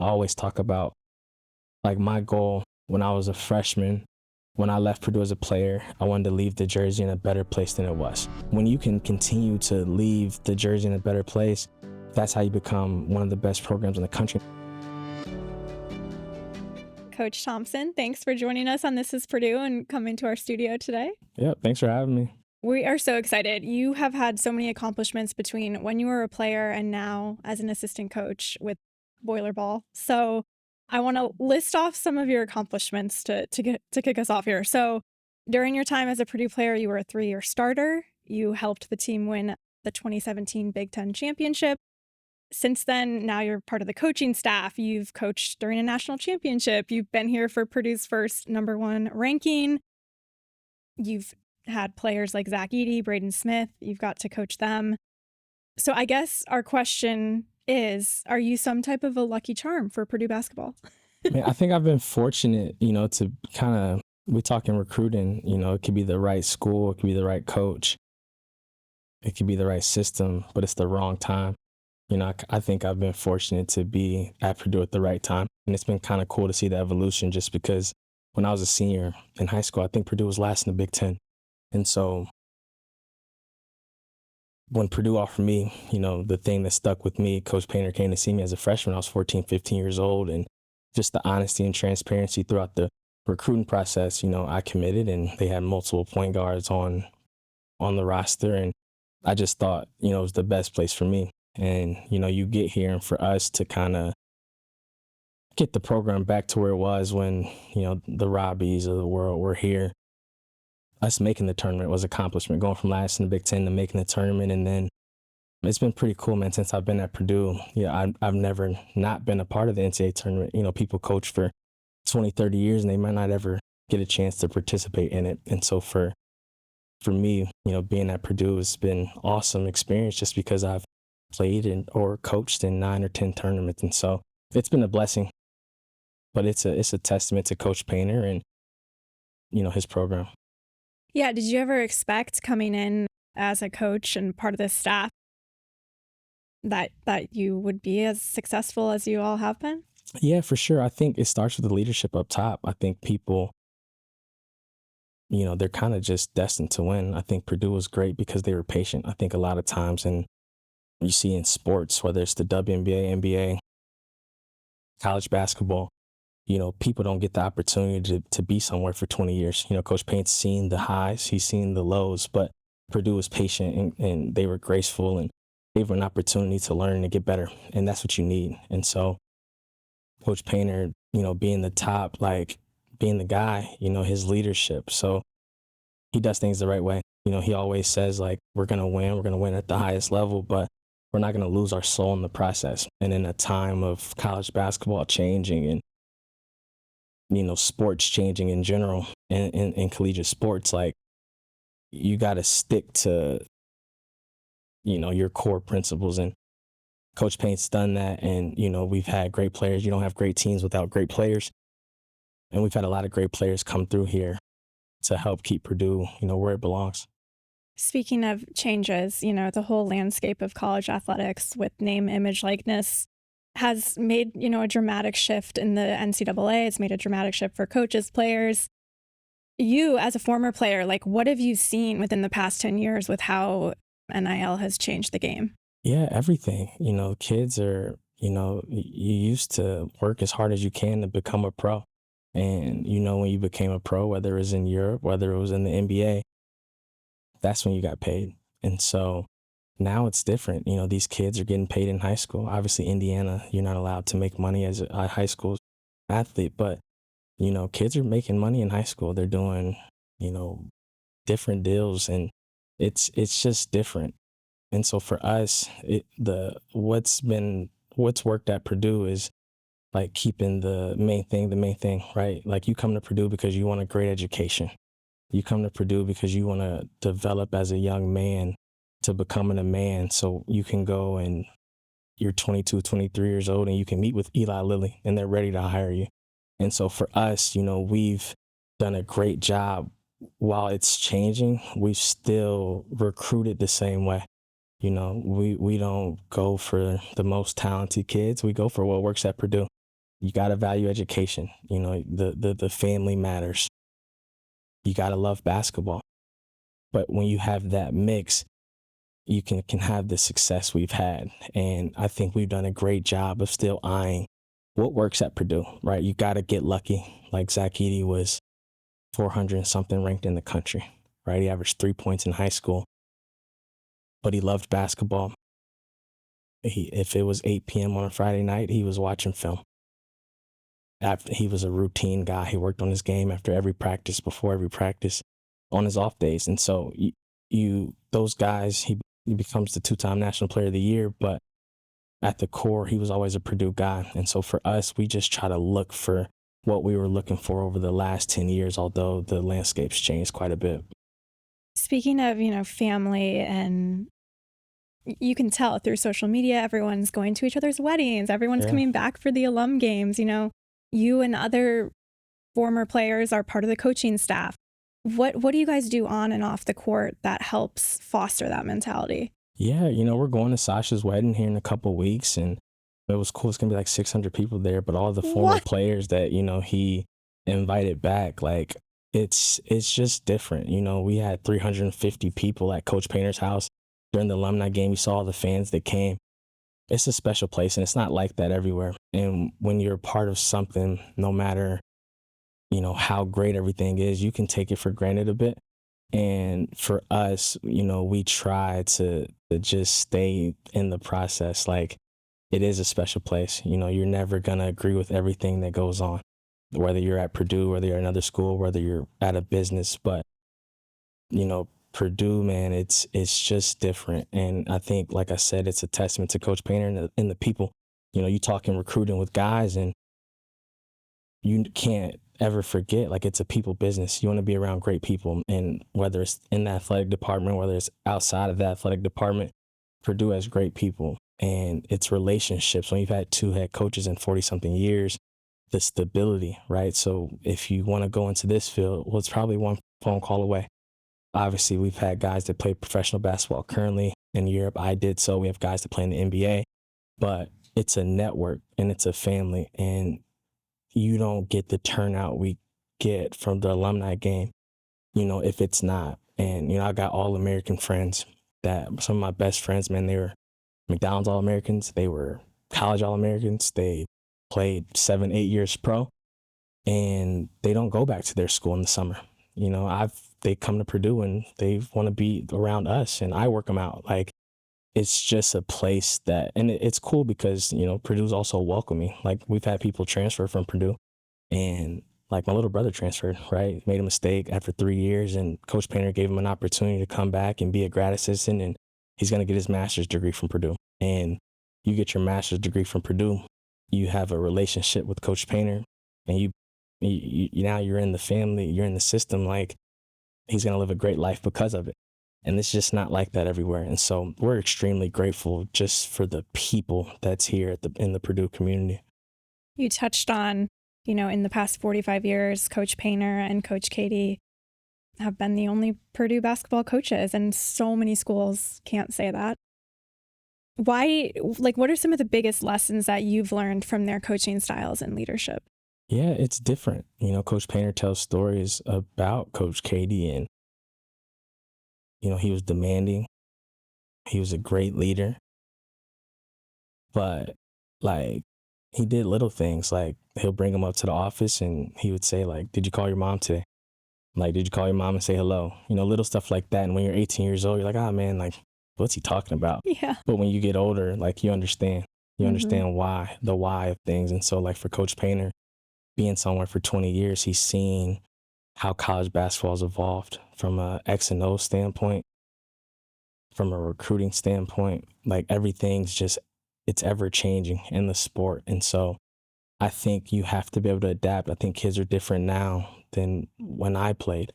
I always talk about like my goal when I was a freshman, when I left Purdue as a player, I wanted to leave the jersey in a better place than it was. When you can continue to leave the jersey in a better place, that's how you become one of the best programs in the country. Coach Thompson, thanks for joining us on This Is Purdue and coming to our studio today. Yeah, thanks for having me. We are so excited. You have had so many accomplishments between when you were a player and now as an assistant coach with Boilerball. So I want to list off some of your accomplishments to kick us off here. So during your time as a Purdue player, you were a 3-year starter. You helped the team win the 2017 Big Ten championship. Since then, now you're part of the coaching staff. You've coached during a national championship. You've been here for Purdue's first #1 ranking. You've had players like Zach Edey, Braden Smith. You've got to coach them. So I guess our question is, are you some type of a lucky charm for Purdue basketball? Man, I think I've been fortunate, to kind of, we talk in recruiting, it could be the right school, it could be the right coach, it could be the right system, but it's the wrong time. I think I've been fortunate to be at Purdue at the right time. And it's been kind of cool to see the evolution just because when I was a senior in high school, I think Purdue was last in the Big Ten. And so when Purdue offered me, the thing that stuck with me, Coach Painter came to see me as a freshman. I was 14, 15 years old. And just the honesty and transparency throughout the recruiting process, I committed, and they had multiple point guards on the roster. And I just thought, it was the best place for me. And, you get here, and for us to kind of get the program back to where it was when, the Robbies of the world were here, us making the tournament was an accomplishment, going from last in the Big Ten to making the tournament. And then it's been pretty cool, man, since I've been at Purdue. I've never not been a part of the NCAA tournament. People coach for 20, 30 years, and they might not ever get a chance to participate in it. And so for me, being at Purdue has been awesome experience just because I've played or coached in 9 or 10 tournaments. And so it's been a blessing, but it's a testament to Coach Painter and, his program. Yeah. Did you ever expect coming in as a coach and part of the staff that you would be as successful as you all have been? Yeah, for sure. I think it starts with the leadership up top. I think people, they're kind of just destined to win. I think Purdue was great because they were patient. I think a lot of times, and you see in sports, whether it's the WNBA, NBA, college basketball, people don't get the opportunity to be somewhere for 20 years. Coach Payne's seen the highs, he's seen the lows, but Purdue was patient and they were graceful and gave an opportunity to learn and to get better. And that's what you need. And so Coach Painter, being the top, like being the guy, his leadership. So he does things the right way. He always says, like, we're going to win at the highest level, but we're not going to lose our soul in the process. And in a time of college basketball changing and, sports changing in general and in collegiate sports, like, you got to stick to, your core principles. And Coach Payne's done that. And, we've had great players. You don't have great teams without great players. And we've had a lot of great players come through here to help keep Purdue, where it belongs. Speaking of changes, the whole landscape of college athletics with name, image, likeness has made, a dramatic shift in the NCAA. It's made a dramatic shift for coaches, players. You, as a former player, like, what have you seen within the past 10 years with how NIL has changed the game? Yeah, everything. Kids are, you used to work as hard as you can to become a pro. And, when you became a pro, whether it was in Europe, whether it was in the NBA, that's when you got paid. And so now it's different. These kids are getting paid in high school. Obviously, Indiana, you're not allowed to make money as a high school athlete, but, kids are making money in high school. They're doing, different deals, and it's just different. And so for us, what's worked at Purdue is like keeping the main thing, right? Like, you come to Purdue because you want a great education. You come to Purdue because you want to develop as a young man to becoming a man. So you can go and you're 22, 23 years old and you can meet with Eli Lilly and they're ready to hire you. And so for us, we've done a great job. While it's changing, we've still recruited the same way. We don't go for the most talented kids. We go for what works at Purdue. You got to value education. The family matters. You got to love basketball. But when you have that mix, you can have the success we've had. And I think we've done a great job of still eyeing what works at Purdue, right? You got to get lucky. Like Zach Edey was 400 and something ranked in the country, right? He averaged 3 points in high school, but he loved basketball. If it was 8 p.m. on a Friday night, he was watching film. He was a routine guy. He worked on his game after every practice, before every practice, on his off days. And so those guys, he becomes the 2-time National Player of the Year, but at the core, he was always a Purdue guy. And so for us, we just try to look for what we were looking for over the last 10 years, although the landscape's changed quite a bit. Speaking of, family, and you can tell through social media, everyone's going to each other's weddings, everyone's Yeah. coming back for the alum games. You and other former players are part of the coaching staff. What do you guys do on and off the court that helps foster that mentality? Yeah, we're going to Sasha's wedding here in a couple weeks, and it was cool. It's gonna be like 600 people there, but all the former What? players that he invited back, like it's just different. We had 350 people at Coach Painter's house during the alumni game. You saw all the fans that came. It's a special place, and it's not like that everywhere. And when you're part of something, no matter how great everything is, you can take it for granted a bit. And for us, we try to just stay in the process. Like, it is a special place. You're never going to agree with everything that goes on, whether you're at Purdue, whether you're at another school, whether you're at a business. But, Purdue, man, it's just different. And I think, like I said, it's a testament to Coach Painter and the people. You talking recruiting with guys, and you can't ever forget, like, it's a people business. You want to be around great people. And whether it's in the athletic department, whether it's outside of the athletic department, Purdue has great people, and it's relationships. When you've had 2 head coaches in 40 something years, the stability, right? So if you want to go into this field, well, it's probably one phone call away. Obviously, we've had guys that play professional basketball currently in Europe. I did so. We have guys that play in the NBA, but it's a network and it's a family, and you don't get the turnout we get from the alumni game, if it's not. And, I got all American friends that some of my best friends, man, they were McDonald's All Americans. They were college All Americans. They played 7, 8 years pro, and they don't go back to their school in the summer. They come to Purdue and they want to be around us, and I work them out. Like, it's just a place that, and it's cool because, Purdue's also welcoming. Like, we've had people transfer from Purdue, and like my little brother transferred, right? Made a mistake after 3 years, and Coach Painter gave him an opportunity to come back and be a grad assistant, and he's going to get his master's degree from Purdue. And you get your master's degree from Purdue, you have a relationship with Coach Painter, and you now you're in the family, you're in the system. Like, he's going to live a great life because of it. And it's just not like that everywhere. And so we're extremely grateful just for the people that's here in the Purdue community. You touched on, in the past 45 years, Coach Painter and Coach Katie have been the only Purdue basketball coaches, and so many schools can't say that. Why, what are some of the biggest lessons that you've learned from their coaching styles and leadership? Yeah, it's different. Coach Painter tells stories about Coach Katie, and, he was demanding. He was a great leader. But, like, he did little things. Like, he'll bring him up to the office and he would say, like, did you call your mom today? Like, did you call your mom and say hello? Little stuff like that. And when you're 18 years old, you're like, oh, man, like, what's he talking about? Yeah. But when you get older, like, you understand. You understand the why of things. And so, like, for Coach Painter, being somewhere for 20 years, he's seen how college basketball has evolved from a X and O standpoint, from a recruiting standpoint. Like, everything's just, it's ever changing in the sport. And so I think you have to be able to adapt. I think kids are different now than when I played.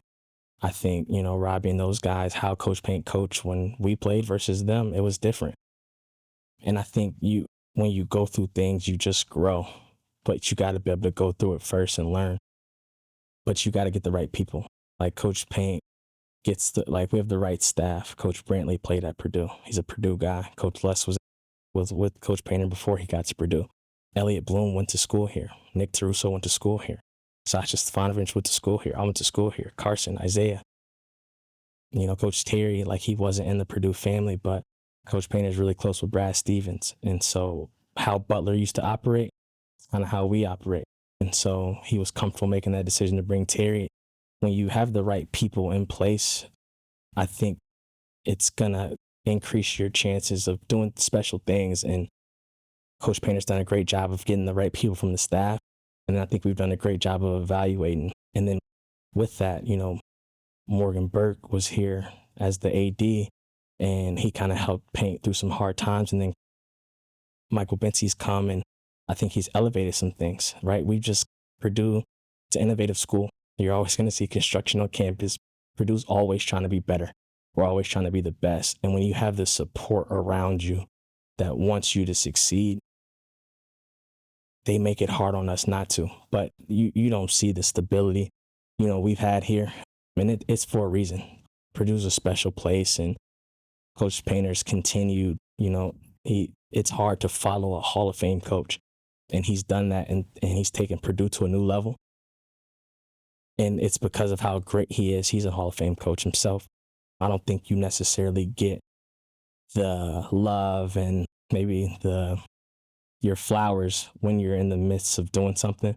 I think, Robbie and those guys, how Coach Paint coached when we played versus them, it was different. And I think when you go through things, you just grow, but you got to be able to go through it first and learn. But you got to get the right people. Like, Coach Paint we have the right staff. Coach Brantley played at Purdue. He's a Purdue guy. Coach Les was with Coach Painter before he got to Purdue. Elliot Bloom went to school here. Nick Taruso went to school here. Sasha Stefanovic went to school here. I went to school here. Carson, Isaiah. Coach Terry, like he wasn't in the Purdue family, but Coach Painter's really close with Brad Stevens. And so how Butler used to operate, kind of how we operate. And so he was comfortable making that decision to bring Terry. When you have the right people in place, I think it's going to increase your chances of doing special things. And Coach Painter's done a great job of getting the right people from the staff. And I think we've done a great job of evaluating. And then with that, Morgan Burke was here as the AD, and he kind of helped paint through some hard times. And then Michael Bensie's come, and I think he's elevated some things, right? Purdue, it's an innovative school. You're always going to see construction on campus. Purdue's always trying to be better. We're always trying to be the best. And when you have the support around you that wants you to succeed, they make it hard on us not to. But you don't see the stability, we've had here. And it's for a reason. Purdue's a special place, and Coach Painter's continued, it's hard to follow a Hall of Fame coach. And he's done that, and he's taken Purdue to a new level. And it's because of how great he is. He's a Hall of Fame coach himself. I don't think you necessarily get the love and maybe your flowers when you're in the midst of doing something.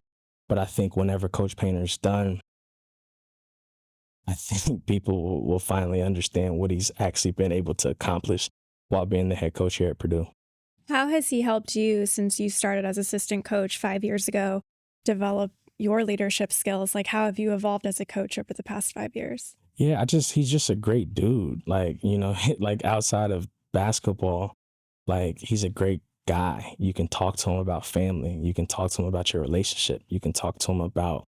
But I think whenever Coach Painter's done, I think people will finally understand what he's actually been able to accomplish while being the head coach here at Purdue. How has he helped you since you started as assistant coach 5 years ago, develop your leadership skills? Like, how have you evolved as a coach over the past 5 years? Yeah, he's just a great dude. Like, like outside of basketball, like he's a great guy. You can talk to him about family. You can talk to him about your relationship. You can talk to him about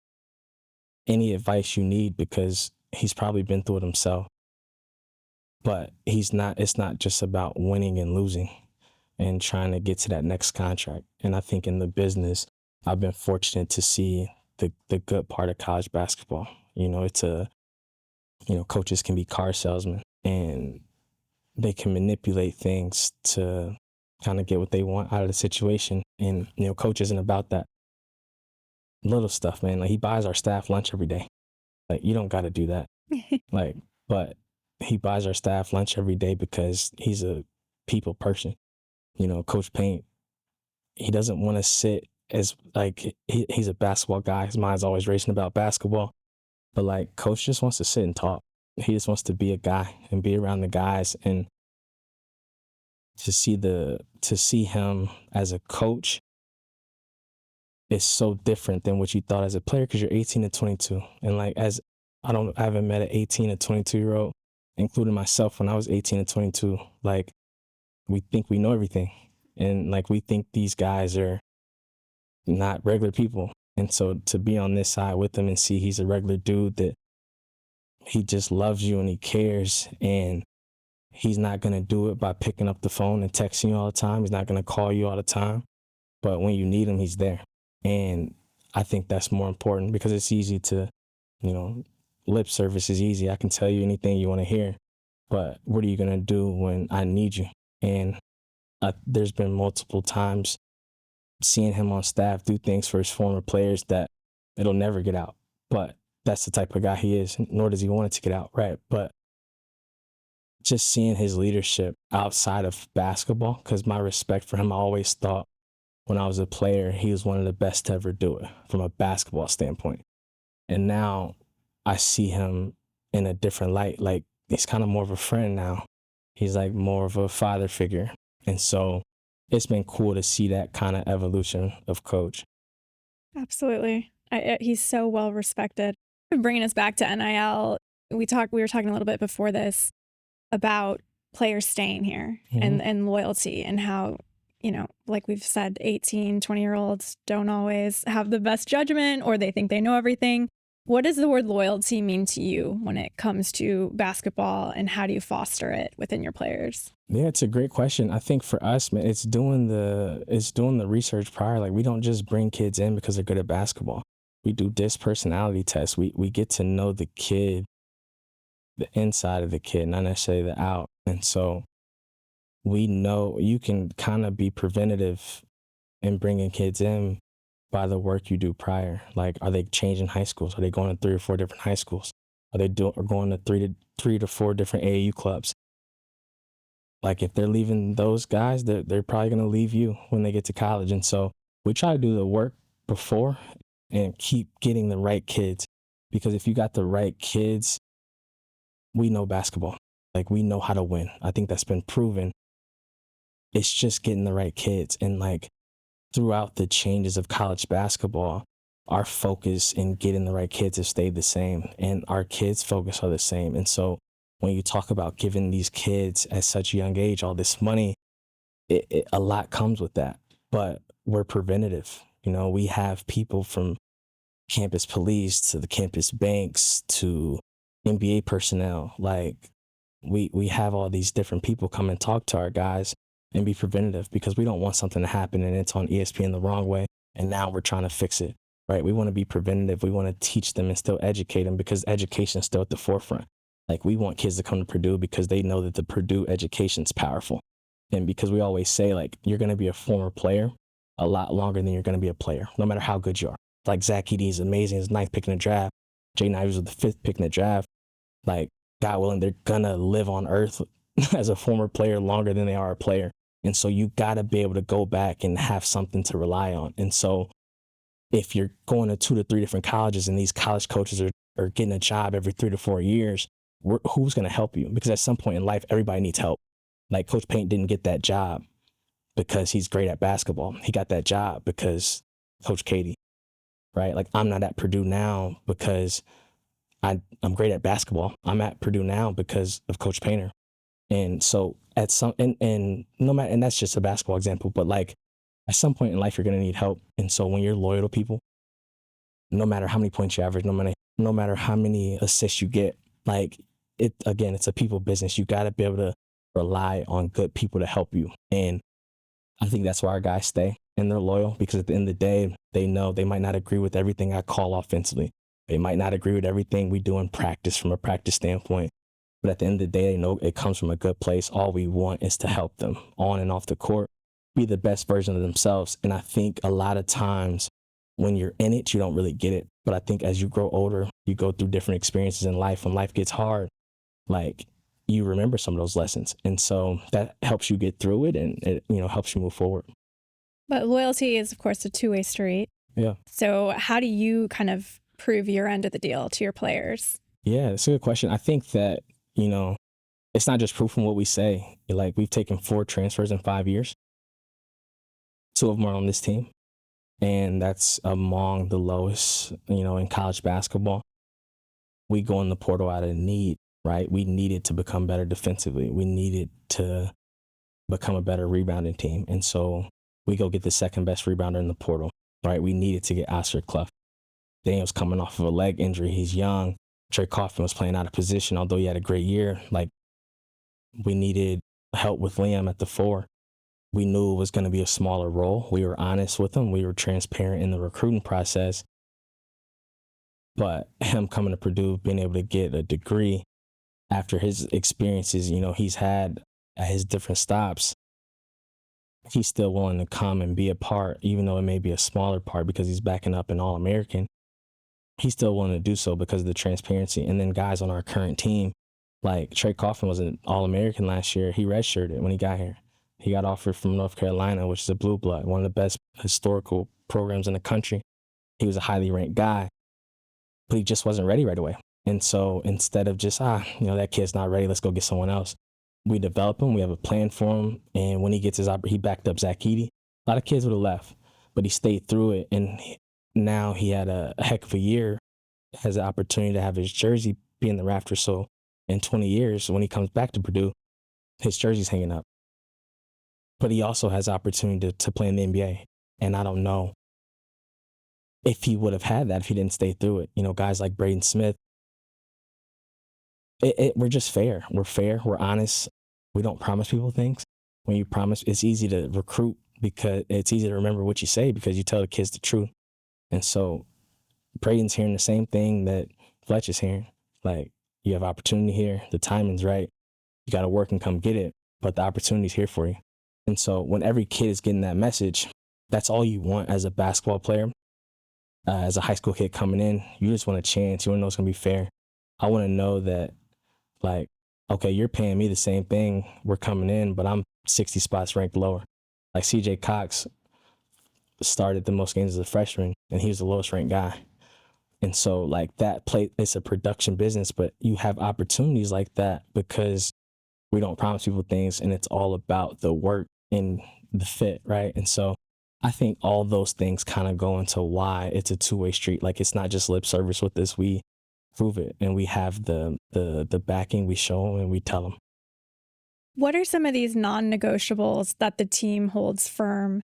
any advice you need because he's probably been through it himself. But it's not just about winning and losing and trying to get to that next contract. And I think in the business, I've been fortunate to see the good part of college basketball. Coaches can be car salesmen, and they can manipulate things to kind of get what they want out of the situation. And, coach isn't about that little stuff, man. Like, he buys our staff lunch every day. Like, you don't got to do that. But he buys our staff lunch every day because he's a people person. Coach Paint, he doesn't want to sit as like, he's a basketball guy. His mind's always racing about basketball. But like, coach just wants to sit and talk. He just wants to be a guy and be around the guys, and to see him as a coach is so different than what you thought as a player, because you're 18 to 22. And like, I haven't met an 18 to 22-year-old, including myself when I was 18 to 22. Like, we think we know everything. And like, we think these guys are not regular people. And so to be on this side with him and see he's a regular dude, that he just loves you and he cares, and he's not going to do it by picking up the phone and texting you all the time. He's not going to call you all the time. But when you need him, he's there. And I think that's more important, because it's easy to, lip service is easy. I can tell you anything you want to hear. But what are you going to do when I need you? And there's been multiple times seeing him on staff do things for his former players that it'll never get out. But that's the type of guy he is, nor does he want it to get out, right? But just seeing his leadership outside of basketball, because my respect for him, I always thought when I was a player, he was one of the best to ever do it from a basketball standpoint. And now I see him in a different light. Like, he's kind of more of a friend now. He's like more of a father figure. And so it's been cool to see that kind of evolution of coach. Absolutely. He's so well respected. Bringing us back to NIL, we were talking a little bit before this about players staying here and loyalty, and how, like we've said, 18, 20-year-olds don't always have the best judgment, or they think they know everything. What does the word loyalty mean to you when it comes to basketball, and how do you foster it within your players? Yeah, it's a great question. I think for us, man, it's doing the research prior. Like, we don't just bring kids in because they're good at basketball. We do DISC personality tests. We get to know the kid, the inside of the kid, not necessarily the out. And so we know you can kind of be preventative and bringing kids in by the work you do prior. Like, are they changing high schools? Are they going to 3 or 4 different high schools? Are they or going to three to four different AAU clubs? Like, if they're leaving those guys, they're probably going to leave you when they get to college. And so we try to do the work before and keep getting the right kids, because if you got the right kids, we know basketball. Like, we know how to win. I think that's been proven. It's just getting the right kids. And like, throughout the changes of college basketball, our focus in getting the right kids has stayed the same, and our kids' focus are the same. And so when you talk about giving these kids at such a young age all this money, a lot comes with that. But we're preventative. We have people from campus police to the campus banks to NBA personnel. Like, we have all these different people come and talk to our guys and be preventative, because we don't want something to happen and it's on ESPN the wrong way and now we're trying to fix it, right? We want to be preventative. We want to teach them and still educate them, because education is still at the forefront. Like, we want kids to come to Purdue because they know that the Purdue education is powerful. And because we always say, like, you're going to be a former player a lot longer than you're going to be a player, no matter how good you are. Like, Zach Edey is amazing. He's 9th pick in the draft. Jay Ivers was the 5th pick in the draft. Like, God willing, they're going to live on earth as a former player longer than they are a player. And so you got to be able to go back and have something to rely on. And so if you're going to 2 to 3 different colleges and these college coaches are getting a job every 3 to 4 years, who's going to help you? Because at some point in life, everybody needs help. Like, Coach Payton didn't get that job because he's great at basketball. He got that job because Coach Katie, right? Like, I'm not at Purdue now because I'm great at basketball. I'm at Purdue now because of Coach Painter. And so at some, and no matter, and that's just a basketball example, but like, at some point in life, you're going to need help. And so when you're loyal to people, no matter how many points you average, no matter how many assists you get, like, again, it's a people business. You got to be able to rely on good people to help you. And I think that's why our guys stay and they're loyal, because at the end of the day, they know they might not agree with everything I call offensively. They might not agree with everything we do in practice from a practice standpoint. But at the end of the day, they know it comes from a good place. All we want is to help them on and off the court be the best version of themselves. And I think a lot of times when you're in it, you don't really get it. But I think as you grow older, you go through different experiences in life. When life gets hard, like, you remember some of those lessons. And so that helps you get through it, and it, helps you move forward. But loyalty is, of course, a two-way street. Yeah. So how do you kind of prove your end of the deal to your players? Yeah, that's a good question. I think that, it's not just proof from what we say. Like, we've taken 4 transfers in 5 years. 2 of them are on this team. And that's among the lowest, in college basketball. We go in the portal out of need, right? We needed to become better defensively. We needed to become a better rebounding team. And so we go get the second best rebounder in the portal, right? We needed to get Oscar Clough. Daniel's coming off of a leg injury. He's young. Trey Kaufman was playing out of position, although he had a great year. Like, we needed help with Liam at the 4. We knew it was going to be a smaller role. We were honest with him. We were transparent in the recruiting process. But him coming to Purdue, being able to get a degree after his experiences, he's had at his different stops, he's still willing to come and be a part, even though it may be a smaller part because he's backing up an All-American. He's still willing to do so because of the transparency. And then guys on our current team, like Trey Kaufman was an All-American last year. He redshirted when he got here. He got offered from North Carolina, which is a blue blood, one of the best historical programs in the country. He was a highly ranked guy, but he just wasn't ready right away. And so instead of just, that kid's not ready, let's go get someone else, we develop him. We have a plan for him. And when he gets he backed up Zach Edey. A lot of kids would have left, but he stayed through it. And now he had a heck of a year, has the opportunity to have his jersey be in the rafters. So in 20 years, when he comes back to Purdue, his jersey's hanging up. But he also has opportunity to play in the NBA. And I don't know if he would have had that if he didn't stay through it. Guys like Braden Smith, we're just fair. We're fair. We're honest. We don't promise people things. When you promise, it's easy to recruit because it's easy to remember what you say because you tell the kids the truth. And so Braden's hearing the same thing that Fletch is hearing. Like, you have opportunity here. The timing's right. You got to work and come get it. But the opportunity's here for you. And so when every kid is getting that message, that's all you want as a basketball player, as a high school kid coming in. You just want a chance. You want to know it's going to be fair. I want to know that, like, okay, you're paying me the same thing. We're coming in, but I'm 60 spots ranked lower. Like CJ Cox started the most games as a freshman, and he was the lowest ranked guy. And so, like, that play, it's a production business, but you have opportunities like that because we don't promise people things, and it's all about the work and the fit, right? And so I think all those things kind of go into why it's a two-way street. Like, it's not just lip service with this. We prove it, and we have the backing. We show them and we tell them. What are some of these non-negotiables that the team holds firm,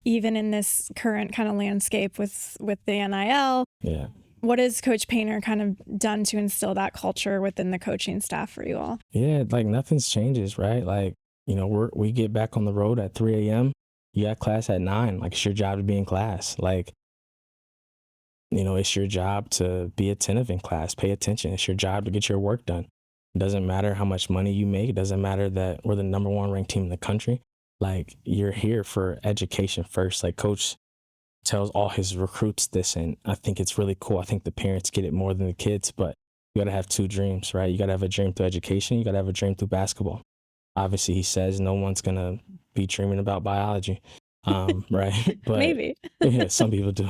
even in this current kind of landscape with the NIL? Yeah. What has Coach Painter kind of done to instill that culture within the coaching staff for you all? Yeah, like nothing's changes, right? Like, you know, we get back on the road at 3 a.m. You got class at 9. Like, it's your job to be in class. Like, you know, it's your job to be attentive in class, pay attention. It's your job to get your work done. It doesn't matter how much money you make. It doesn't matter that we're the #1 ranked team in the country. Like, you're here for education first. Like, Coach tells all his recruits this, and I think it's really cool. I think the parents get it more than the kids, but you got to have two dreams, right? You got to have a dream through education. You got to have a dream through basketball. Obviously, he says no one's going to be dreaming about biology, right? But Maybe. yeah, some people do.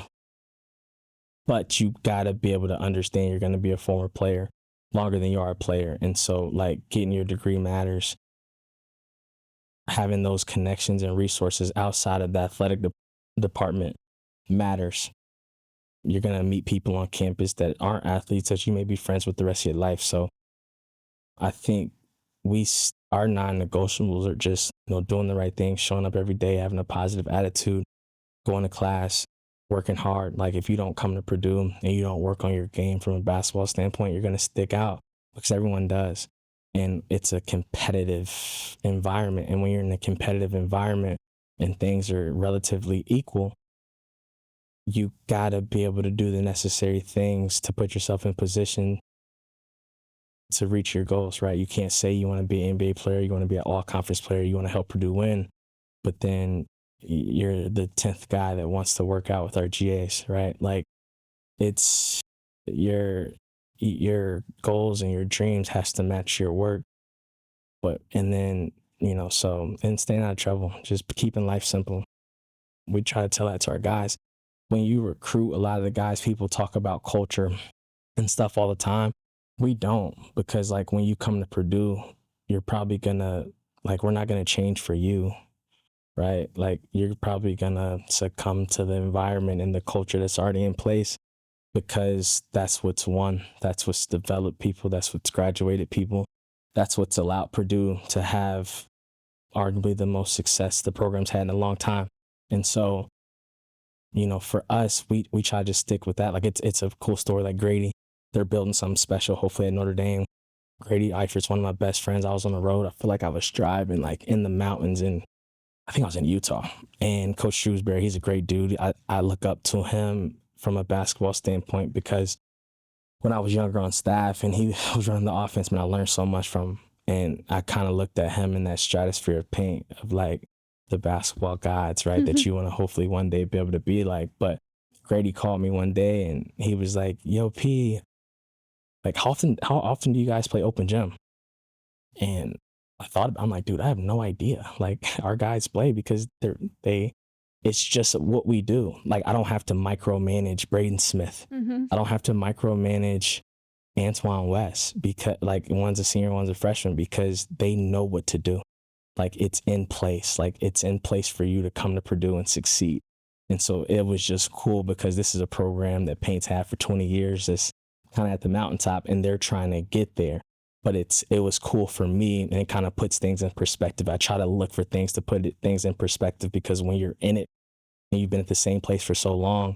But you got to be able to understand you're going to be a former player longer than you are a player. And so, like, getting your degree matters. Having those connections and resources outside of the athletic department matters. You're going to meet people on campus that aren't athletes that you may be friends with the rest of your life. So I think our non-negotiables are just, you know, doing the right thing, showing up every day, having a positive attitude, going to class, working hard. Like, if you don't come to Purdue and you don't work on your game from a basketball standpoint, you're going to stick out because everyone does. And it's a competitive environment. And when you're in a competitive environment and things are relatively equal, you gotta be able to do the necessary things to put yourself in position to reach your goals, right? You can't say you want to be an NBA player, you want to be an all-conference player, you want to help Purdue win, but then you're the 10th guy that wants to work out with our GAs, right? Like, it's your goals and your dreams has to match your work. And then, you know, and staying out of trouble, just keeping life simple. We try to tell that to our guys. When you recruit a lot of the guys, people talk about culture and stuff all the time. We don't, because, like, when you come to Purdue, you're probably gonna, like, we're not gonna change for you, right? Like, you're probably gonna succumb to the environment and the culture that's already in place, because that's what's won. That's what's developed people. That's what's graduated people. That's what's allowed Purdue to have arguably the most success the program's had in a long time. And so, you know, for us, we try to just stick with that. Like, it's a cool story. Like, Grady, they're building something special, hopefully at Notre Dame. Grady Eifert's one of my best friends. I was on the road. I feel like I was driving, like, in the mountains, and I think I was in Utah. And Coach Shrewsbury, he's a great dude. I look up to him from a basketball standpoint because when I was younger on staff and he was running the offense, man, I learned so much from him. And I kind of looked at him in that stratosphere of paint of, like, the basketball gods, right? That you want to hopefully one day be able to be like. But Grady called me one day and he was like, "Yo, P, like, how often do you guys play open gym?" And I'm like, dude, I have no idea. Like, our guys play because it's just what we do. Like, I don't have to micromanage Braden Smith. I don't have to micromanage Antoine West because, like, one's a senior, one's a freshman, because they know what to do. Like, it's in place. Like, it's in place for you to come to Purdue and succeed. And so it was just cool because this is a program that Paint's had for 20 years. It's kind of at the mountaintop and they're trying to get there. But it was cool for me, and it kind of puts things in perspective. I try to look for things to put things in perspective, because when you're in it and you've been at the same place for so long,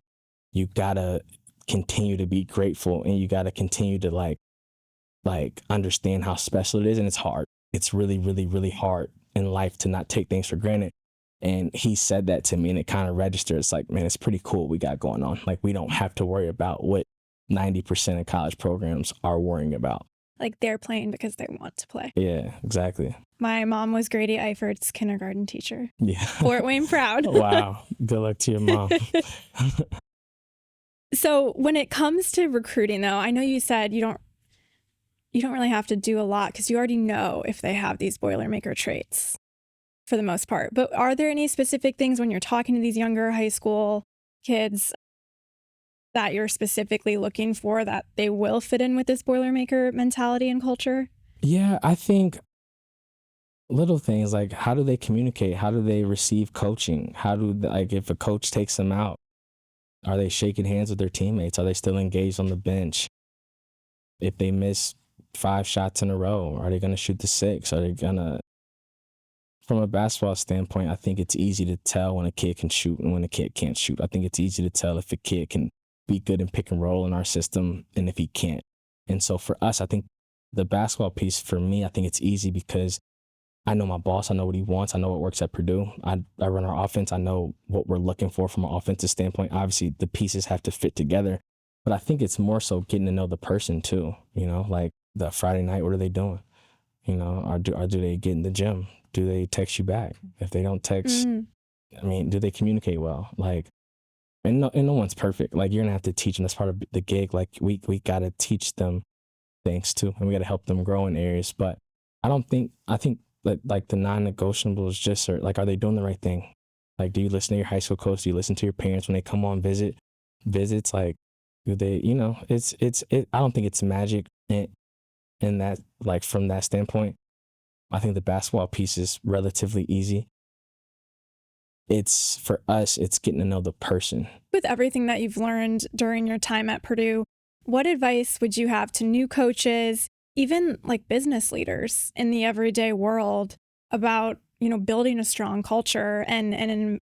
you gotta continue to be grateful, and you gotta continue to like understand how special it is. And it's hard. It's really, really, really hard in life to not take things for granted. And he said that to me, and it kind of registered. It's like, man, it's pretty cool what we got going on. Like, we don't have to worry about what 90% of college programs are worrying about. Like they're playing because they want to play. Yeah, exactly. My mom was Grady Eifert's kindergarten teacher. Yeah. Fort Wayne proud. Wow. Good luck to your mom. So when it comes to recruiting though, I know you said you don't really have to do a lot because you already know if they have these Boilermaker traits for the most part. But are there any specific things when you're talking to these younger high school kids that you're specifically looking for that they will fit in with this Boilermaker mentality and culture? Yeah, I think little things like how do they communicate? How do they receive coaching? How do, like, if a coach takes them out, are they shaking hands with their teammates? Are they still engaged on the bench? If they miss 5 shots in a row, are they going to shoot the 6? Are they going to, from a basketball standpoint, I think it's easy to tell when a kid can shoot and when a kid can't shoot. I think it's easy to tell if a kid can be good in pick and roll in our system and if he can't. And so for us, I think the basketball piece for me, I think it's easy because I know my boss. I know what he wants. I know what works at Purdue. I run our offense. I know what we're looking for from an offensive standpoint. Obviously, the pieces have to fit together. But I think it's more so getting to know the person too. You know, like the Friday night, what are they doing? You know, or do they get in the gym? Do they text you back? If they don't text, I mean, do they communicate well? Like, and no one's perfect. Like, you're gonna have to teach them. That's part of the gig. Like, we gotta teach them things too, and we gotta help them grow in areas. But I think like the non-negotiables just are like, are they doing the right thing? Like, do you listen to your high school coach? Do you listen to your parents when they come on visits? Like, do they, you know, I don't think it's magic in that, like, from that standpoint. I think the basketball piece is relatively easy. It's for us, it's getting to know the person. With everything that you've learned during your time at Purdue, what advice would you have to new coaches, even like business leaders in the everyday world about, you know, building a strong culture and in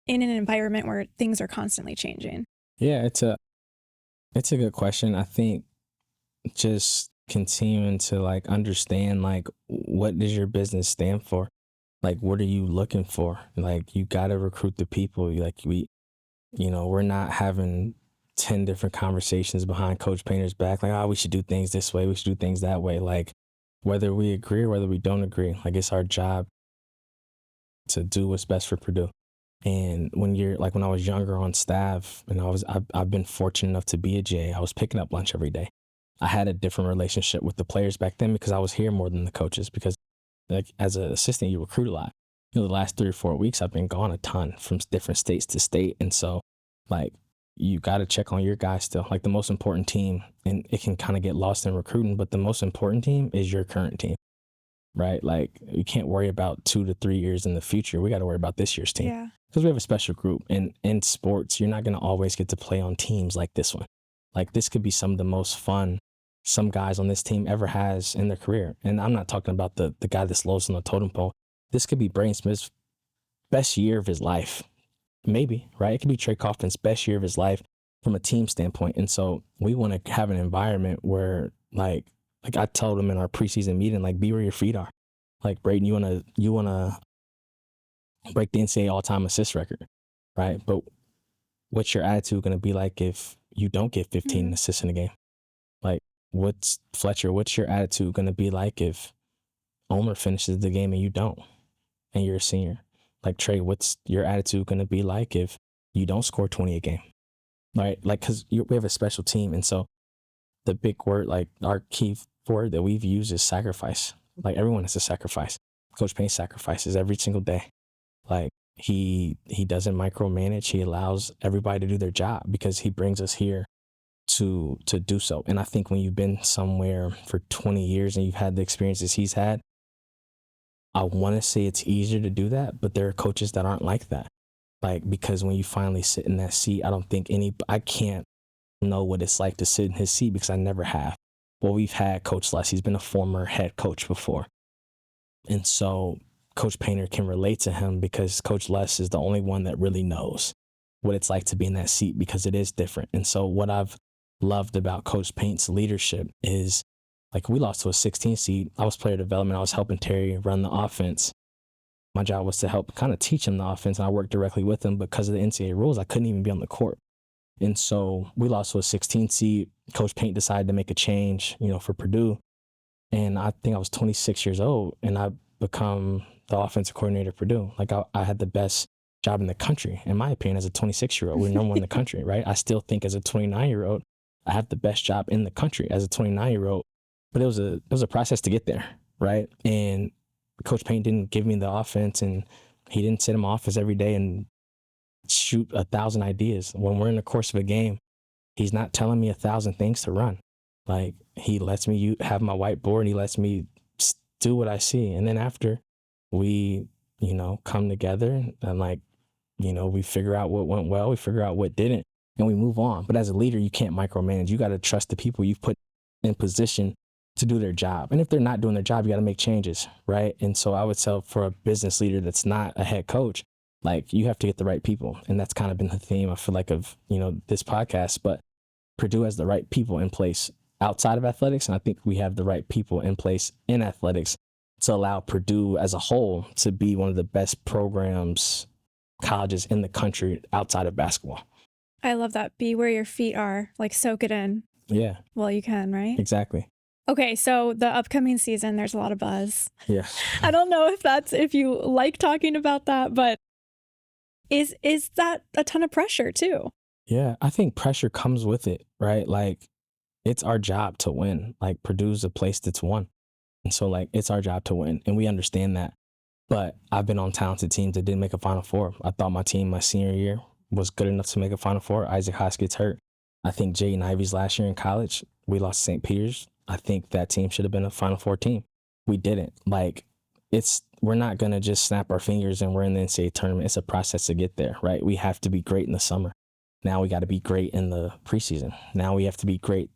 an environment where things are constantly changing? Yeah, it's a good question. I think just continuing to, like, understand, like, what does your business stand for? Like, what are you looking for? Like, you got to recruit the people. Like, we're not having 10 different conversations behind Coach Painter's back. Like, oh, we should do things this way. We should do things that way. Like, whether we agree or whether we don't agree, like, it's our job to do what's best for Purdue. And when I was younger on staff and I've been fortunate enough to be a GA, I was picking up lunch every day. I had a different relationship with the players back then because I was here more than the coaches, because, like, as an assistant, you recruit a lot. You know, the last 3 or 4 weeks, I've been gone a ton from different states to state. And so, like, you got to check on your guys still. Like, the most important team, and it can kind of get lost in recruiting, but the most important team is your current team, right? Like, you can't worry about 2 to 3 years in the future. We got to worry about this year's team. Yeah. Because we have a special group. And in sports, you're not going to always get to play on teams like this one. Like, this could be some of the most fun some guys on this team ever has in their career. And I'm not talking about the guy that's lowest on the totem pole. This could be Braden Smith's best year of his life. Maybe, right? It could be Trey Kaufman's best year of his life from a team standpoint. And so we want to have an environment where, like I told him in our preseason meeting, like, be where your feet are. Like, Braden, you wanna break the NCAA all-time assist record, right? But what's your attitude going to be like if you don't get 15 assists in a game? Like, what's your attitude going to be like if Omer finishes the game and you don't, and you're a senior? Like, Trey, what's your attitude going to be like if you don't score 20 a game, right? Like, because we have a special team. And so the big word, like, our key word that we've used is sacrifice. Like, everyone has a sacrifice. Coach Payne sacrifices every single day. Like, he doesn't micromanage. He allows everybody to do their job because he brings us here to do so. And I think when you've been somewhere for 20 years and you've had the experiences he's had, I want to say it's easier to do that, but there are coaches that aren't like that. Like, because when you finally sit in that seat, I can't know what it's like to sit in his seat because I never have. Well, we've had Coach Les. He's been a former head coach before. And so Coach Painter can relate to him because Coach Les is the only one that really knows what it's like to be in that seat, because it is different. And so what I've loved about Coach Paint's leadership is, like, we lost to a 16 seed. I was player development. I was helping Terry run the offense. My job was to help kind of teach him the offense, and I worked directly with him. Because of the NCAA rules, I couldn't even be on the court. And so we lost to a 16 seed. Coach Paint decided to make a change, for Purdue. And I think I was 26 years old, and I become the offensive coordinator at Purdue. Like I had the best job in the country, in my opinion, as a 26-year-old. We're number one in the country, right? I still think as a 29-year-old, I have the best job in the country as a 29-year-old. But it was a process to get there, right? And Coach Payne didn't give me the offense, and he didn't sit in my office every day and shoot 1,000 ideas. When we're in the course of a game, he's not telling me 1,000 things to run. Like, he lets me have my whiteboard, and he lets me do what I see. And then after we, come together and like, we figure out what went well, we figure out what didn't, and we move on. But as a leader, you can't micromanage. You got to trust the people you've put in position to do their job. And if they're not doing their job, you got to make changes, right? And so I would say for a business leader that's not a head coach, like, you have to get the right people. And that's kind of been the theme, I feel like, of, this podcast. But Purdue has the right people in place outside of athletics. And I think we have the right people in place in athletics to allow Purdue as a whole to be one of the best programs, colleges in the country outside of basketball. I love that. Be where your feet are, like soak it in. Yeah. Well, you can, right? Exactly. Okay, so the upcoming season, there's a lot of buzz. Yeah. I don't know if you like talking about that, but is that a ton of pressure too? Yeah, I think pressure comes with it, right? Like, it's our job to win. Like, Purdue's a place that's won. And so, like, it's our job to win. And we understand that. But I've been on talented teams that didn't make a Final Four. I thought my team my senior year was good enough to make a Final Four. Isaac Haas gets hurt. I think Jaden Ivey's last year in college, we lost to St. Peter's. I think that team should have been a Final Four team. We didn't. Like, we're not going to just snap our fingers and we're in the NCAA tournament. It's a process to get there, right? We have to be great in the summer. Now we got to be great in the preseason. Now we have to be great,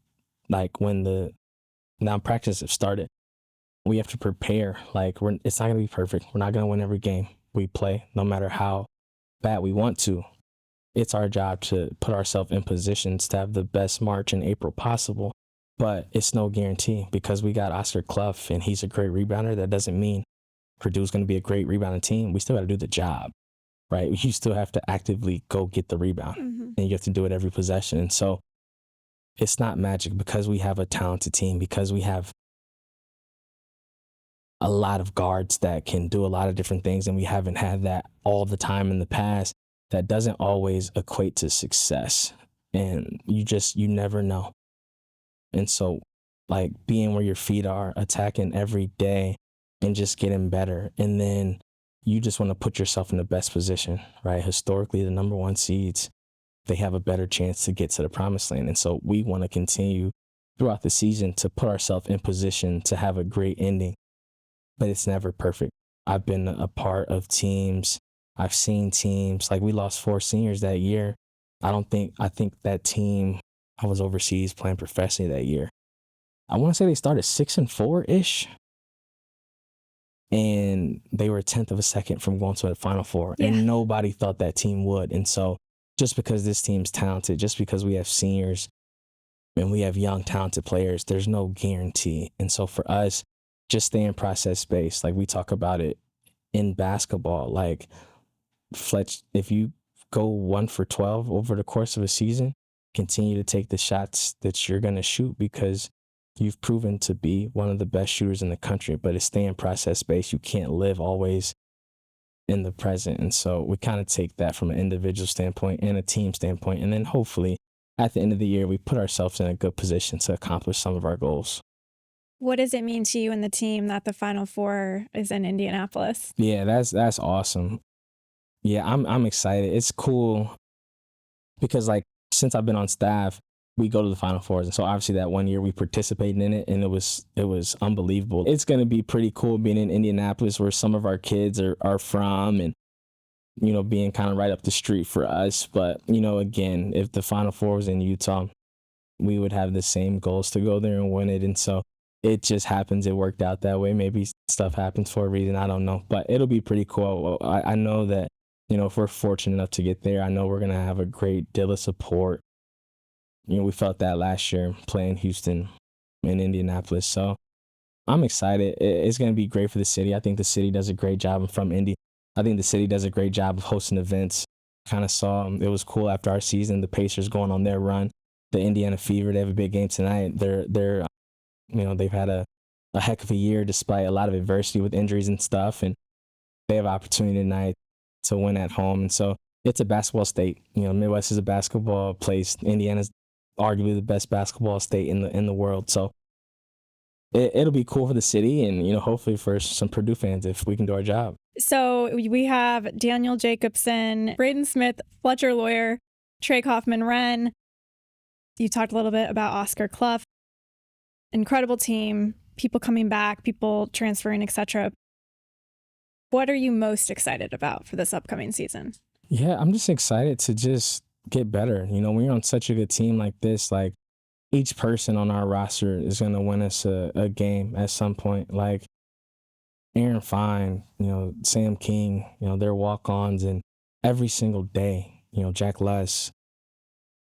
like, when the practices have started. We have to prepare. Like, it's not going to be perfect. We're not going to win every game we play, no matter how bad we want to. It's our job to put ourselves in positions to have the best March and April possible. But it's no guarantee, because we got Oscar Clough and he's a great rebounder. That doesn't mean Purdue's going to be a great rebounding team. We still got to do the job, right? You still have to actively go get the rebound, and you have to do it every possession. And so it's not magic, because we have a talented team, because we have a lot of guards that can do a lot of different things, and we haven't had that all the time in the past. That doesn't always equate to success, and you never know. And so, like, being where your feet are, attacking every day and just getting better. And then you just want to put yourself in the best position, right? Historically, the number one seeds, they have a better chance to get to the promised land. And so we want to continue throughout the season to put ourselves in position to have a great ending, but it's never perfect. I've been a part of teams. I've seen teams, like, we lost 4 seniors that year. I think that team, I was overseas playing professionally that year. I want to say they started 6-4-ish. And they were a 10th of a second from going to the Final Four. Yeah. And nobody thought that team would. And so just because this team's talented, just because we have seniors and we have young, talented players, there's no guarantee. And so for us, just stay in process space. Like, we talk about it in basketball. Like, Fletch, if you go 1 for 12 over the course of a season, continue to take the shots that you're going to shoot, because you've proven to be one of the best shooters in the country. But it's stay in process space. You can't live always in the present. And so we kind of take that from an individual standpoint and a team standpoint. And then hopefully at the end of the year, we put ourselves in a good position to accomplish some of our goals. What does it mean to you and the team that the Final Four is in Indianapolis? Yeah, that's awesome. Yeah, I'm excited. It's cool because, like, since I've been on staff, we go to the Final Fours. And so obviously that one year we participated in it, and it was unbelievable. It's going to be pretty cool being in Indianapolis, where some of our kids are from, and, being kind of right up the street for us. But, again, if the Final Four was in Utah, we would have the same goals to go there and win it. And so it just happens. It worked out that way. Maybe stuff happens for a reason. I don't know. But it'll be pretty cool. I know that, if we're fortunate enough to get there, I know we're going to have a great deal of support. We felt that last year playing Houston and Indianapolis. So I'm excited. It's going to be great for the city. I think the city does a great job. I'm from Indy. I think the city does a great job of hosting events. Kind of saw it was cool after our season, the Pacers going on their run. The Indiana Fever, they have a big game tonight. They've had a a heck of a year despite a lot of adversity with injuries and stuff. And they have opportunity tonight to win at home. And so it's a basketball state. Midwest is a basketball place. Indiana's arguably the best basketball state in the world. So it'll be cool for the city and, hopefully for some Purdue fans if we can do our job. So we have Daniel Jacobson, Braden Smith, Fletcher Lawyer, Trey Kaufman-Wren. You talked a little bit about Oscar Clough. Incredible team, people coming back, people transferring, etc. What are you most excited about for this upcoming season? Yeah, I'm just excited to just get better. When you're on such a good team like this, like each person on our roster is going to win us a game at some point. Like Aaron Fine, Sam King, they're walk-ons, and every single day, Jack Luss,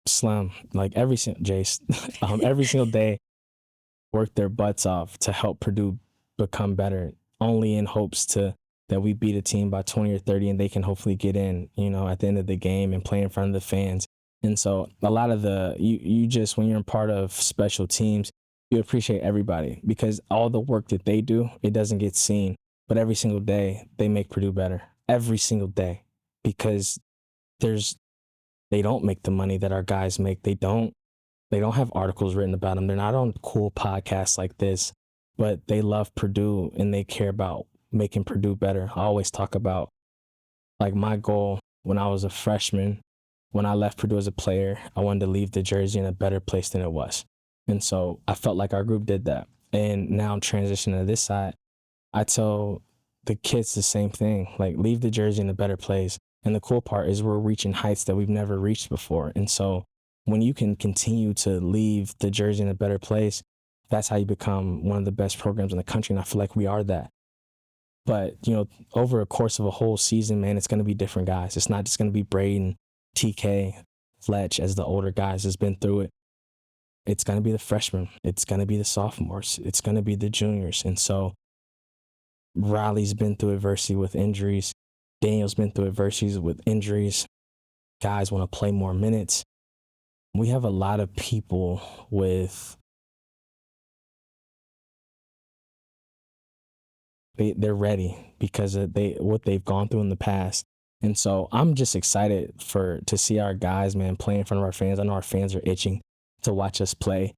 Slim, like Jace, every single day work their butts off to help Purdue become better, only in hopes that we beat a team by 20 or 30 and they can hopefully get in, at the end of the game and play in front of the fans. And so a lot of you just, when you're a part of special teams, you appreciate everybody because all the work that they do, it doesn't get seen. But every single day, they make Purdue better. Every single day. Because they don't make the money that our guys make. They don't have articles written about them. They're not on cool podcasts like this, but they love Purdue and they care about making Purdue better. I always talk about, like, my goal when I was a freshman, when I left Purdue as a player, I wanted to leave the jersey in a better place than it was. And so I felt like our group did that. And now I'm transitioning to this side. I tell the kids the same thing, like, leave the jersey in a better place. And the cool part is we're reaching heights that we've never reached before. And so when you can continue to leave the jersey in a better place, that's how you become one of the best programs in the country. And I feel like we are that. But, over a course of a whole season, man, it's going to be different guys. It's not just going to be Braden, TK, Fletch as the older guys has been through it. It's going to be the freshmen. It's going to be the sophomores. It's going to be the juniors. And so Riley's been through adversity with injuries. Daniel's been through adversities with injuries. Guys want to play more minutes. We have a lot of people they're ready because of what they've gone through in the past. And so I'm just excited to see our guys, man, play in front of our fans. I know our fans are itching to watch us play.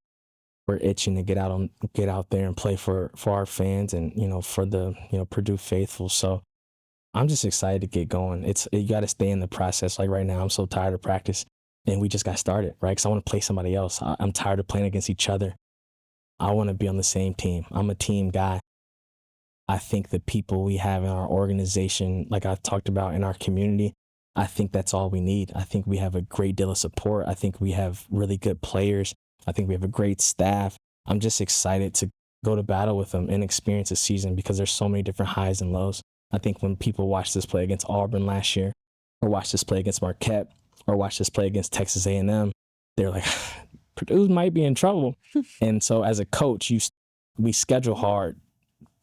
We're itching to get out there and play for our fans and, for the, Purdue faithful. So I'm just excited to get going. You got to stay in the process. Like right now, I'm so tired of practice and we just got started, right? Because I want to play somebody else. I'm tired of playing against each other. I want to be on the same team. I'm a team guy. I think the people we have in our organization, like I've talked about in our community, I think that's all we need. I think we have a great deal of support. I think we have really good players. I think we have a great staff. I'm just excited to go to battle with them and experience a season because there's so many different highs and lows. I think when people watch this play against Auburn last year, or watch this play against Marquette, or watch this play against Texas A&M, they're like, Purdue might be in trouble. And so as a coach, we schedule hard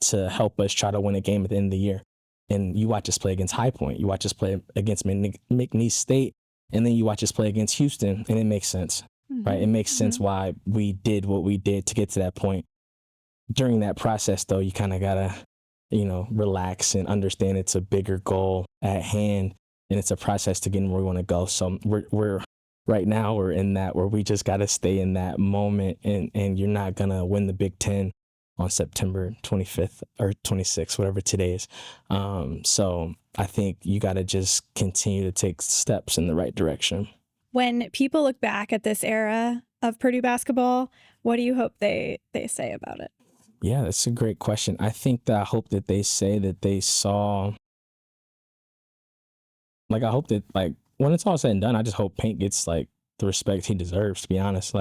to help us try to win a game at the end of the year. And you watch us play against High Point, you watch us play against McNeese State, and then you watch us play against Houston, and it makes sense, right? It makes sense why we did what we did to get to that point. During that process, though, you kind of got to, relax and understand it's a bigger goal at hand, and it's a process to getting where we want to go. So we're right now, we're in that where we just got to stay in that moment, and you're not going to win the Big Ten on September 25th or 26th, whatever today is. So I think you got to just continue to take steps in the right direction. When people look back at this era of Purdue basketball, what do you hope they say about it? Yeah, that's a great question. I think that I hope that they say that they saw, I hope that, when it's all said and done, I just hope Paint gets, the respect he deserves, to be honest.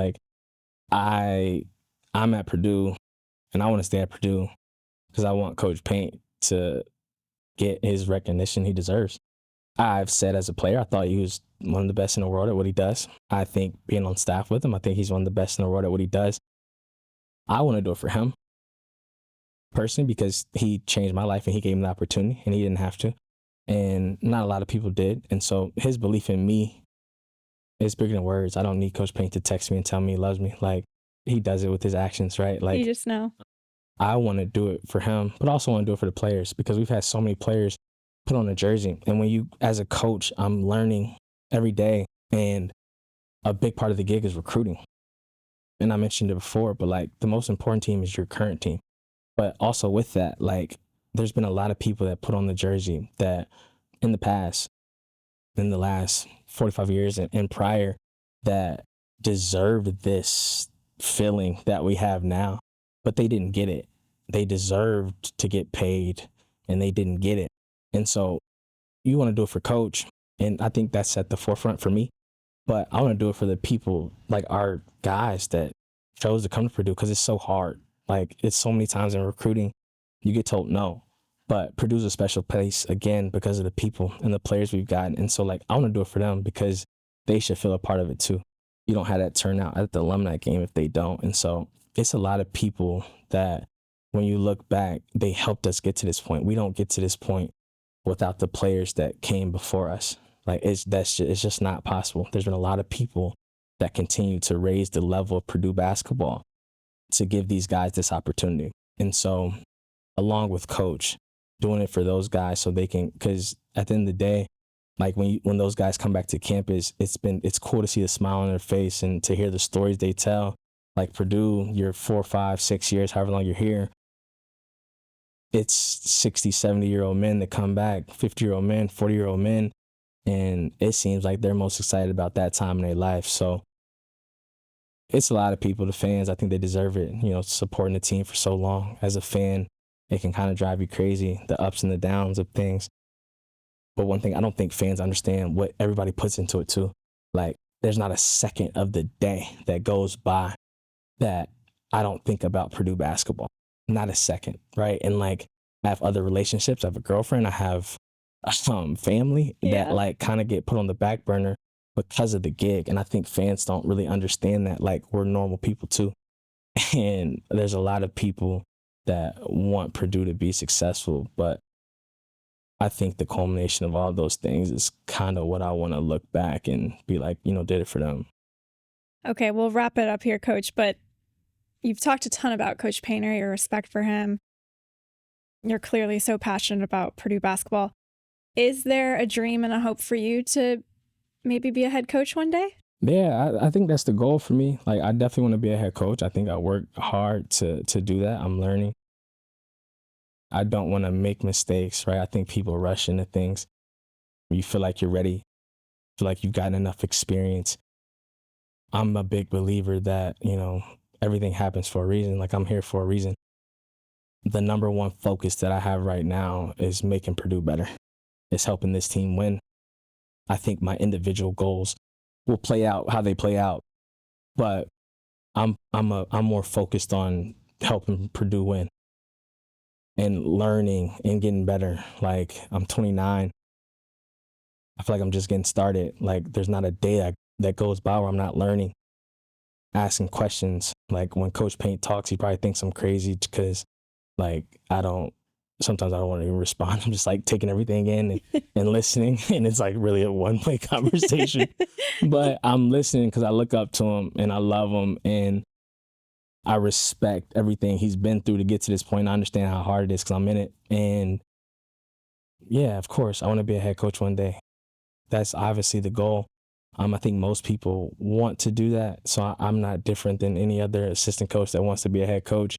I'm at Purdue, and I want to stay at Purdue because I want Coach Paint to get his recognition he deserves. I've said as a player, I thought he was one of the best in the world at what he does. I think being on staff with him, I think he's one of the best in the world at what he does. I want to do it for him personally because he changed my life and he gave me the opportunity and he didn't have to. And not a lot of people did. And so his belief in me is bigger than words. I don't need Coach Paint to text me and tell me he loves me. He does it with his actions, right? You just know. I want to do it for him, but I also want to do it for the players because we've had so many players put on a jersey. And when you, as a coach, I'm learning every day. And a big part of the gig is recruiting. And I mentioned it before, but like the most important team is your current team. But also with that, like there's been a lot of people that put on the jersey that in the past, in the last 45 years and prior, that deserved this feeling that we have now, but they didn't get it. They deserved to get paid and they didn't get it. And so you want to do it for coach. And I think that's at the forefront for me. But I want to do it for the people, like our guys that chose to come to Purdue because it's so hard. Like it's so many times in recruiting, you get told no. But Purdue's a special place again because of the people and the players we've gotten. And so like I want to do it for them because they should feel a part of it too. You don't have that turnout at the alumni game if they don't. And so it's a lot of people that when you look back, they helped us get to this point. We don't get to this point without the players that came before us. Like it's just not possible. There's been a lot of people that continue to raise the level of Purdue basketball to give these guys this opportunity. And so along with coach, doing it for those guys so they can, because at the end of the day, like when those guys come back to campus, it's cool to see the smile on their face and to hear the stories they tell. Like Purdue, you're 4, 5, 6 years, however long you're here. It's 60, 70-year-old men that come back, 50-year-old men, 40-year-old men. And it seems like they're most excited about that time in their life. So it's a lot of people, the fans, I think they deserve it, supporting the team for so long. As a fan, it can kind of drive you crazy, the ups and the downs of things. But one thing, I don't think fans understand what everybody puts into it too. Like there's not a second of the day that goes by that I don't think about Purdue basketball. Not a second, right? And like I have other relationships. I have a girlfriend. I have family that like kind of get put on the back burner because of the gig. And I think fans don't really understand that. Like we're normal people too. And there's a lot of people that want Purdue to be successful, but I think the culmination of all those things is kind of what I want to look back and be like, did it for them. Okay, we'll wrap it up here, Coach, but you've talked a ton about Coach Painter, your respect for him. You're clearly so passionate about Purdue basketball. Is there a dream and a hope for you to maybe be a head coach one day? Yeah, I think that's the goal for me. Like, I definitely want to be a head coach. I think I work hard to do that. I'm learning. I don't want to make mistakes, right? I think people rush into things. You feel like you're ready, feel like you've gotten enough experience. I'm a big believer that, everything happens for a reason. Like, I'm here for a reason. The number one focus that I have right now is making Purdue better. It's helping this team win. I think my individual goals will play out how they play out, but I'm more focused on helping Purdue win and learning and getting better. Like I'm 29. I feel like I'm just getting started. Like there's not a day that goes by where I'm not learning, asking questions. Like when Coach Paint talks, he probably thinks I'm crazy because like sometimes I don't want to even respond. I'm just like taking everything in and listening. And it's like really a one-way conversation. But I'm listening because I look up to him and I love him and I respect everything he's been through to get to this point. I understand how hard it is because I'm in it. And yeah, of course, I want to be a head coach one day. That's obviously the goal. I think most people want to do that. So I'm not different than any other assistant coach that wants to be a head coach.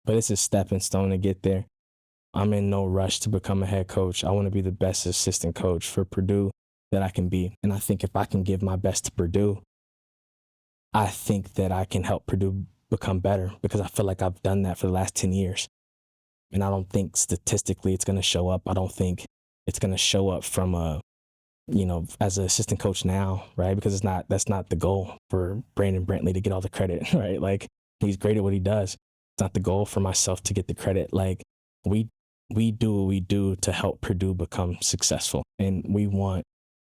But it's a stepping stone to get there. I'm in no rush to become a head coach. I want to be the best assistant coach for Purdue that I can be. And I think if I can give my best to Purdue, I think that I can help Purdue become better because I feel like I've done that for the last 10 years. And I don't think statistically it's going to show up. I don't think it's going to show up from as an assistant coach now, right? Because that's not the goal for Brandon Brantley to get all the credit, right? Like he's great at what he does. It's not the goal for myself to get the credit. Like we do what we do to help Purdue become successful. And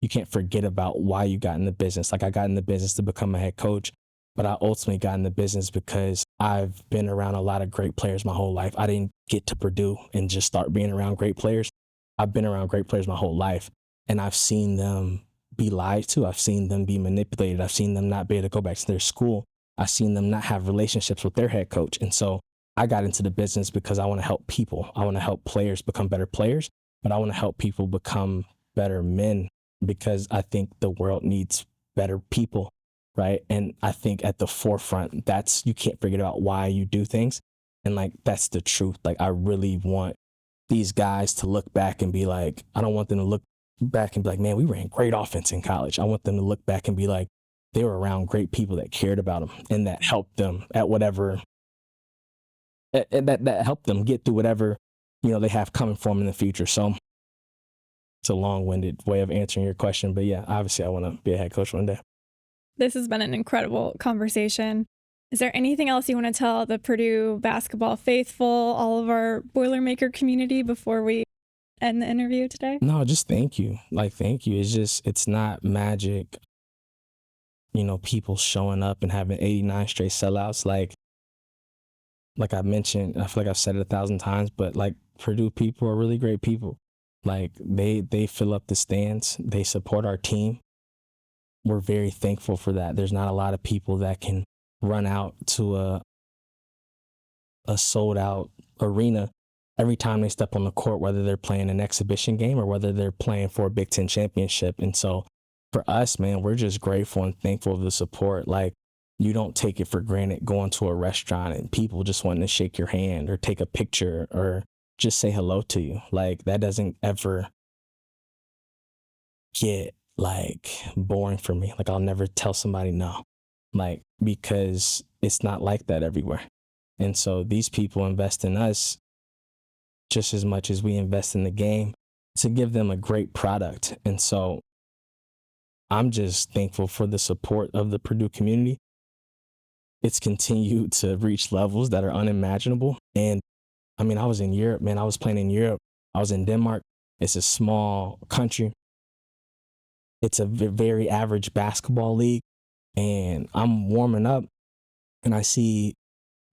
you can't forget about why you got in the business. Like I got in the business to become a head coach, but I ultimately got in the business because I've been around a lot of great players my whole life. I didn't get to Purdue and just start being around great players. I've been around great players my whole life and I've seen them be lied to. I've seen them be manipulated. I've seen them not be able to go back to their school. I've seen them not have relationships with their head coach. And so I got into the business because I want to help people. I want to help players become better players, but I want to help people become better men because I think the world needs better people, right? And I think at the forefront, that's, you can't forget about why you do things. And like, that's the truth. Like, I really want these guys to look back and be like, I don't want them to look back and be like, man, we ran great offense in college. I want them to look back and be like, they were around great people that cared about them and that helped them at whatever, that helped them get through whatever, they have coming for them in the future. So it's a long-winded way of answering your question, but yeah, obviously I want to be a head coach one day. This has been an incredible conversation. Is there anything else you want to tell the Purdue basketball faithful, all of our Boilermaker community before we end the interview today? No, just thank you. Like, thank you. It's not magic, people showing up and having 89 straight sellouts. Like I mentioned, I feel like I've said it 1,000 times, but like, Purdue people are really great people. Like, they fill up the stands. They support our team. We're very thankful for that. There's not a lot of people that can run out to a sold out arena every time they step on the court, whether they're playing an exhibition game or whether they're playing for a Big Ten championship. And so for us, man, we're just grateful and thankful of the support. Like, you don't take it for granted going to a restaurant and people just wanting to shake your hand or take a picture or just say hello to you. Like, that doesn't ever get like boring for me. Like, I'll never tell somebody no, like, because it's not like that everywhere. And so these people invest in us just as much as we invest in the game to give them a great product. And so I'm just thankful for the support of the Purdue community. It's continued to reach levels that are unimaginable. And I mean, I was in Europe, man. I was playing in Europe. I was in Denmark. It's a small country. It's a very average basketball league. And I'm warming up and I see,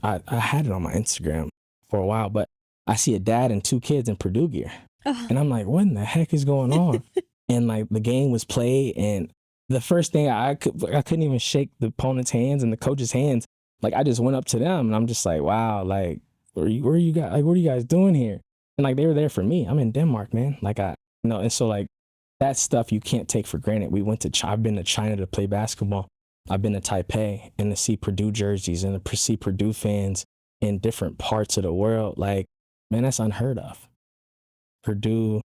I had it on my Instagram for a while, but I see a dad and 2 kids in Purdue gear. Oh. And I'm like, what in the heck is going on? And like, the game was played, and the first thing I couldn't even shake the opponent's hands and the coach's hands. Like, I just went up to them and I'm just like, wow, like, where are you guys? Like, what are you guys doing here? And like, they were there for me. I'm in Denmark, man. Like, and so like, that stuff you can't take for granted. I've been to China to play basketball. I've been to Taipei and to see Purdue jerseys and to see Purdue fans in different parts of the world. Like, man, that's unheard of. Purdue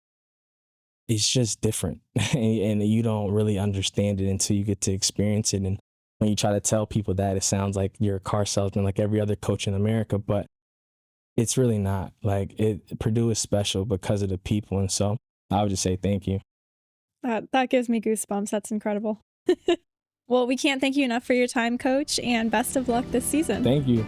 is just different and you don't really understand it until you get to experience it. And when you try to tell people that, it sounds like you're a car salesman like every other coach in America, but it's really not. Like, Purdue is special because of the people. And so I would just say thank you. That gives me goosebumps. That's incredible. Well, we can't thank you enough for your time, Coach, and best of luck this season. Thank you.